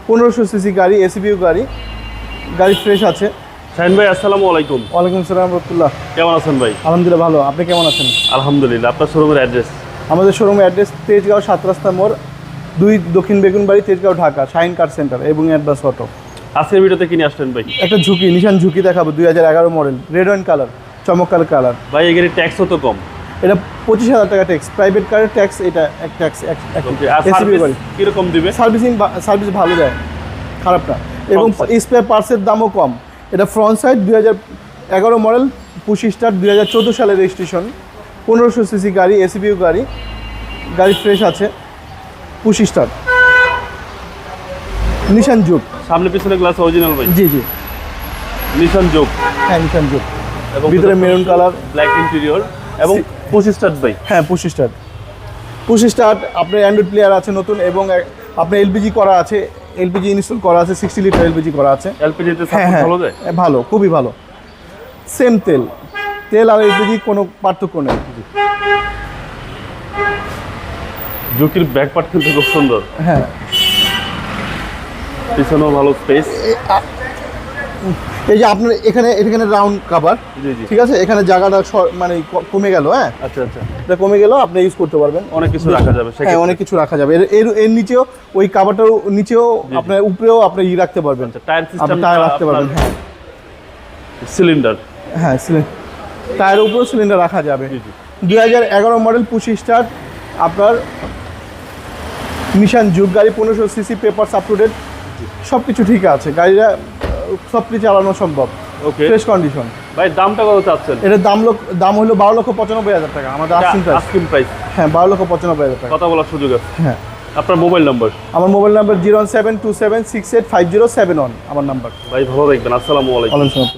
1500 CC গাড়ি, এসিবিউ গাড়ি, গাড়ি ফ্রেশ আছে। শাহিন ভাই আসসালামু আলাইকুম। ওয়ালাইকুম আসসালাম রাহমাতুল্লাহ। কেমন আছেন ভাই? আলহামদুলিল্লাহ ভালো, আপনি কেমন আছেন? আলহামদুলিল্লাহ। আপনার শোরুমের অ্যাড্রেস? আমাদের শোরুমের অ্যাড্রেস তেজগাঁও 7 রাস্তা মোড় 2 দক্ষিণ বেগুনবাড়ি, তেজগাঁও, ঢাকা। শাহিন কার সেন্টার এবং অ্যাডভান্স অটো। আজকের ভিডিওতে কিনে আসলেন ভাই? একটা ঝুঁকি, নিশান ঝুঁকি দেখাবো, 2011 মডেল, রেড ওয়াইন কালার, চমৎকার কালার। ভাই এই গাড়ির ট্যাক্সও তো কম। এটা 25,000 টাকা ট্যাক্স, প্রাইভেট কারের ট্যাক্স, এটা এক ট্যাক্স। আর সার্ভিস কিরকম দিবে? সার্ভিস ভালো দেয়, খারাপ না। এবং স্পেয়ার পার্টসের দামও কম। এটা front side 2011 model, push start, 2014 সালের রেজিস্ট্রেশন, 1500 সিসি গাড়ি, এসিবিউ গাড়ি, গাড়ি ফ্রেশ আছে, পুশ স্টার্ট, নিশান জুক। সামনে পিছনে গ্লাস অরিজিনাল ভাই? জি জি, নিশান জুক। হ্যাঁ নিশান জুক, এবং ভিতরে মেরুন কালার, ব্ল্যাক ইন্টেরিয়র এবং পুশ স্টার্ট ভাই? হ্যাঁ পুশ স্টার্ট। পুশ স্টার্ট আপনার অ্যান্ড্রয়েড প্লেয়ার আছে নতুন, এবং আপনার এলপিজি করা আছে, এলপিজি ইনস্টল করা আছে, 60 লিটার এলপিজি করা আছে। এলপিজিতে হ্যাঁ সাপোর্ট হ্যাঁ ভালো দেয়? ভালো, খুবই ভালো। সেম তেল আর এলপিজি কোনো পার্থক্য নেই। জুকির ব্যাক পার্ট কিন্তু খুব সুন্দর। হ্যাঁ, পিছনেও ভালো স্পেস। এই যে আপনার এখানে রাউন্ড কাভার, জি জি, ঠিক আছে। এখানে জায়গাটা মানে কমে গেল, হ্যাঁ আচ্ছা আচ্ছা, এটা কমে গেল, আপনি ইউজ করতে পারবেন, অনেক কিছু রাখা যাবে। হ্যাঁ অনেক কিছু রাখা যাবে। এর নিচেও, ওই কাভারটার নিচেও আপনার উপরেও আপনি রাখতে পারবেন, টায়ার সিস্টেম টায়ার রাখতে পারবেন। হ্যাঁ সিলিন্ডার, হ্যাঁ টায়ারের উপরেও সিলিন্ডার রাখা যাবে। 2011 মডেল, পুশ স্টার্ট, আপনার নিশান জুক গাড়ি, 1500 CC, papers up to date, সব কিছু ঠিক আছে। গাড়িটা সব কিছু চালানো সম্ভব, ওকে। Fresh condition. ভাই দামটা কত চাচ্ছেন? এটার দাম হলো 12,95,000 টাকা, আমাদের আস্কিং প্রাইস। হ্যাঁ 12,95,000 টাকা। কথা বলার সুযোগ আছে। হ্যাঁ, আপনার মোবাইল নাম্বার? আমার মোবাইল নাম্বার 01727685071, আমার নাম্বার। ভাই ভালো থাকবেন। আসসালামু আলাইকুম। ওয়ালাইকুম আসসালাম।